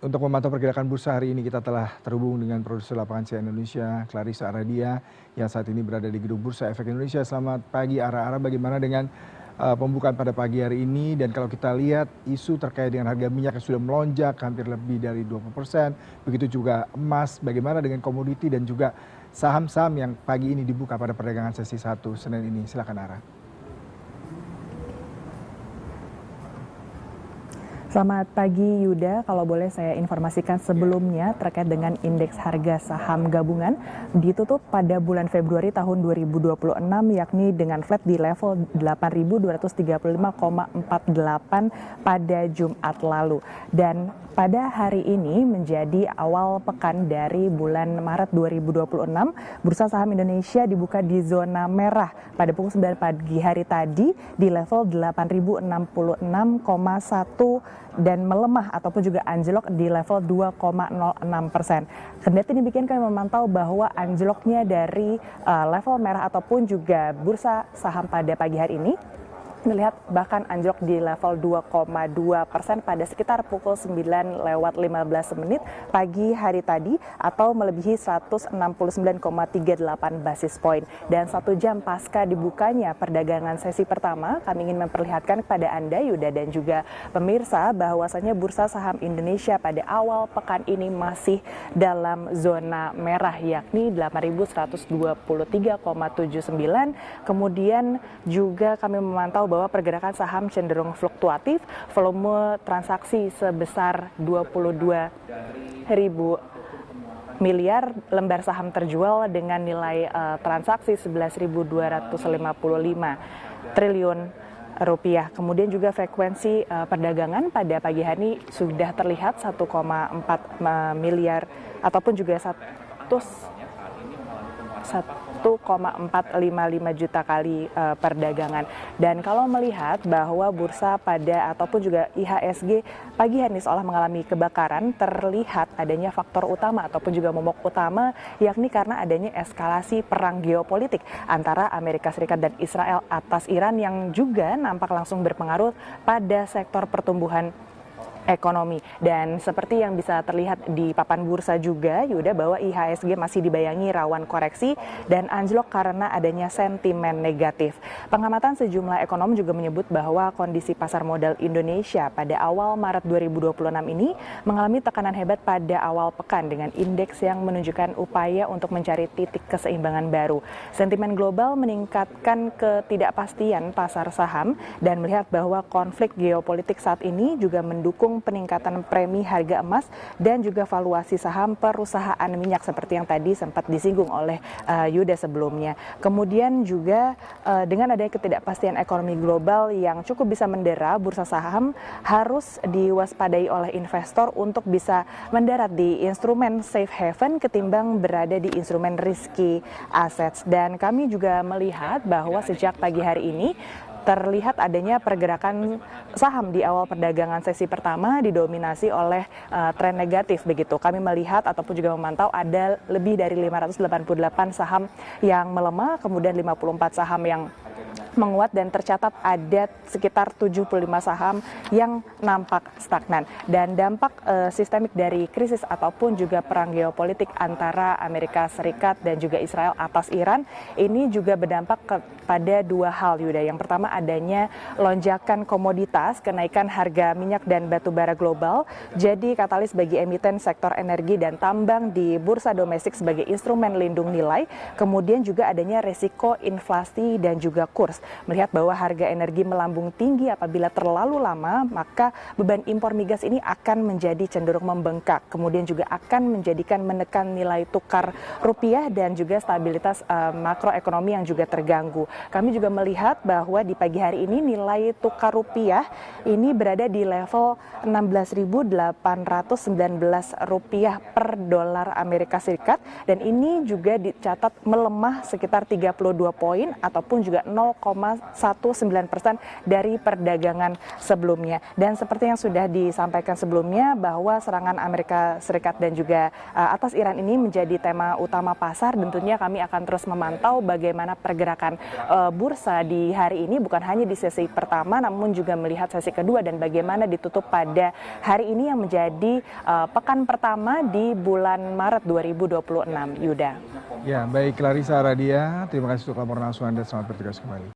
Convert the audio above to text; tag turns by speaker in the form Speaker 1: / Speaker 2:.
Speaker 1: Untuk memantau pergerakan bursa hari ini kita telah terhubung dengan produser lapangan CNN Indonesia, Clarissa Aradia, yang saat ini berada di Gedung Bursa Efek Indonesia. Selamat pagi Ara, bagaimana dengan pembukaan pada pagi hari ini? Dan kalau kita lihat isu terkait dengan harga minyak yang sudah melonjak hampir lebih dari 20%, begitu juga emas, bagaimana dengan komoditi dan juga saham-saham yang pagi ini dibuka pada perdagangan sesi 1 Senin ini. Silakan Ara.
Speaker 2: Selamat pagi Yuda, kalau boleh saya informasikan sebelumnya terkait dengan indeks harga saham gabungan ditutup pada bulan Februari tahun 2026 yakni dengan flat di level 8.235,48 pada Jumat lalu. Dan pada hari ini menjadi awal pekan dari bulan Maret 2026, Bursa Saham Indonesia dibuka di zona merah pada pukul 9 pagi hari tadi di level 8.066,1 dan melemah ataupun juga anjlok di level 2,06%. Kendati demikian kami memantau bahwa anjloknya dari level merah ataupun juga bursa saham pada pagi hari ini melihat bahkan anjlok di level 2,2% pada sekitar pukul 9:15 pagi hari tadi atau melebihi 169,38 basis poin. Dan 1 jam pasca dibukanya perdagangan sesi pertama, kami ingin memperlihatkan kepada Anda Yuda dan juga pemirsa bahwasanya Bursa Saham Indonesia pada awal pekan ini masih dalam zona merah yakni 8.123,79. Kemudian juga kami memantau bahwa pergerakan saham cenderung fluktuatif, volume transaksi sebesar 22.000 miliar lembar saham terjual dengan nilai transaksi 11.255 triliun rupiah. Kemudian juga frekuensi perdagangan pada pagi hari sudah terlihat 1,4 miliar ataupun juga 1,455 juta kali perdagangan. Dan kalau melihat bahwa bursa pada ataupun juga IHSG pagi hari ini seolah mengalami kebakaran, terlihat adanya faktor utama ataupun juga momok utama yakni karena adanya eskalasi perang geopolitik antara Amerika Serikat dan Israel atas Iran yang juga nampak langsung berpengaruh pada sektor pertumbuhan ekonomi. Dan seperti yang bisa terlihat di papan bursa juga Yuda bahwa IHSG masih dibayangi rawan koreksi dan anjlok karena adanya sentimen negatif. Pengamatan sejumlah ekonom juga menyebut bahwa kondisi pasar modal Indonesia pada awal Maret 2026 ini mengalami tekanan hebat pada awal pekan dengan indeks yang menunjukkan upaya untuk mencari titik keseimbangan baru. Sentimen global meningkatkan ketidakpastian pasar saham dan melihat bahwa konflik geopolitik saat ini juga mendukung peningkatan premi harga emas dan juga valuasi saham perusahaan minyak seperti yang tadi sempat disinggung oleh Yuda sebelumnya. Kemudian juga dengan adanya ketidakpastian ekonomi global yang cukup bisa mendera, bursa saham harus diwaspadai oleh investor untuk bisa mendarat di instrumen safe haven ketimbang berada di instrumen risky assets. Dan kami juga melihat bahwa sejak pagi hari ini terlihat adanya pergerakan saham di awal perdagangan sesi pertama didominasi oleh tren negatif begitu. Kami melihat ataupun juga memantau ada lebih dari 588 saham yang melemah, kemudian 54 saham yang menguat dan tercatat ada sekitar 75 saham yang nampak stagnan. Dan dampak sistemik dari krisis ataupun juga perang geopolitik antara Amerika Serikat dan juga Israel atas Iran ini juga berdampak kepada dua hal Yuda. Yang pertama adanya lonjakan komoditas, kenaikan harga minyak dan batu bara global jadi katalis bagi emiten sektor energi dan tambang di bursa domestik sebagai instrumen lindung nilai. Kemudian juga adanya resiko inflasi dan juga kurs. Melihat bahwa harga energi melambung tinggi apabila terlalu lama, maka beban impor migas ini akan menjadi cenderung membengkak. Kemudian juga akan menjadikan menekan nilai tukar rupiah dan juga stabilitas makroekonomi yang juga terganggu. Kami juga melihat bahwa di pagi hari ini nilai tukar rupiah ini berada di level 16.819 rupiah per dolar Amerika Serikat dan ini juga dicatat melemah sekitar 32 poin ataupun juga 0,5 0,19% dari perdagangan sebelumnya. Dan seperti yang sudah disampaikan sebelumnya bahwa serangan Amerika Serikat dan juga atas Iran ini menjadi tema utama pasar. Tentunya kami akan terus memantau bagaimana pergerakan bursa di hari ini, bukan hanya di sesi pertama namun juga melihat sesi kedua dan bagaimana ditutup pada hari ini yang menjadi pekan pertama di bulan Maret 2026. Yuda.
Speaker 1: Ya, baik Clarissa Aradia, terima kasih untuk laporan langsung Anda, selamat bertugas kembali.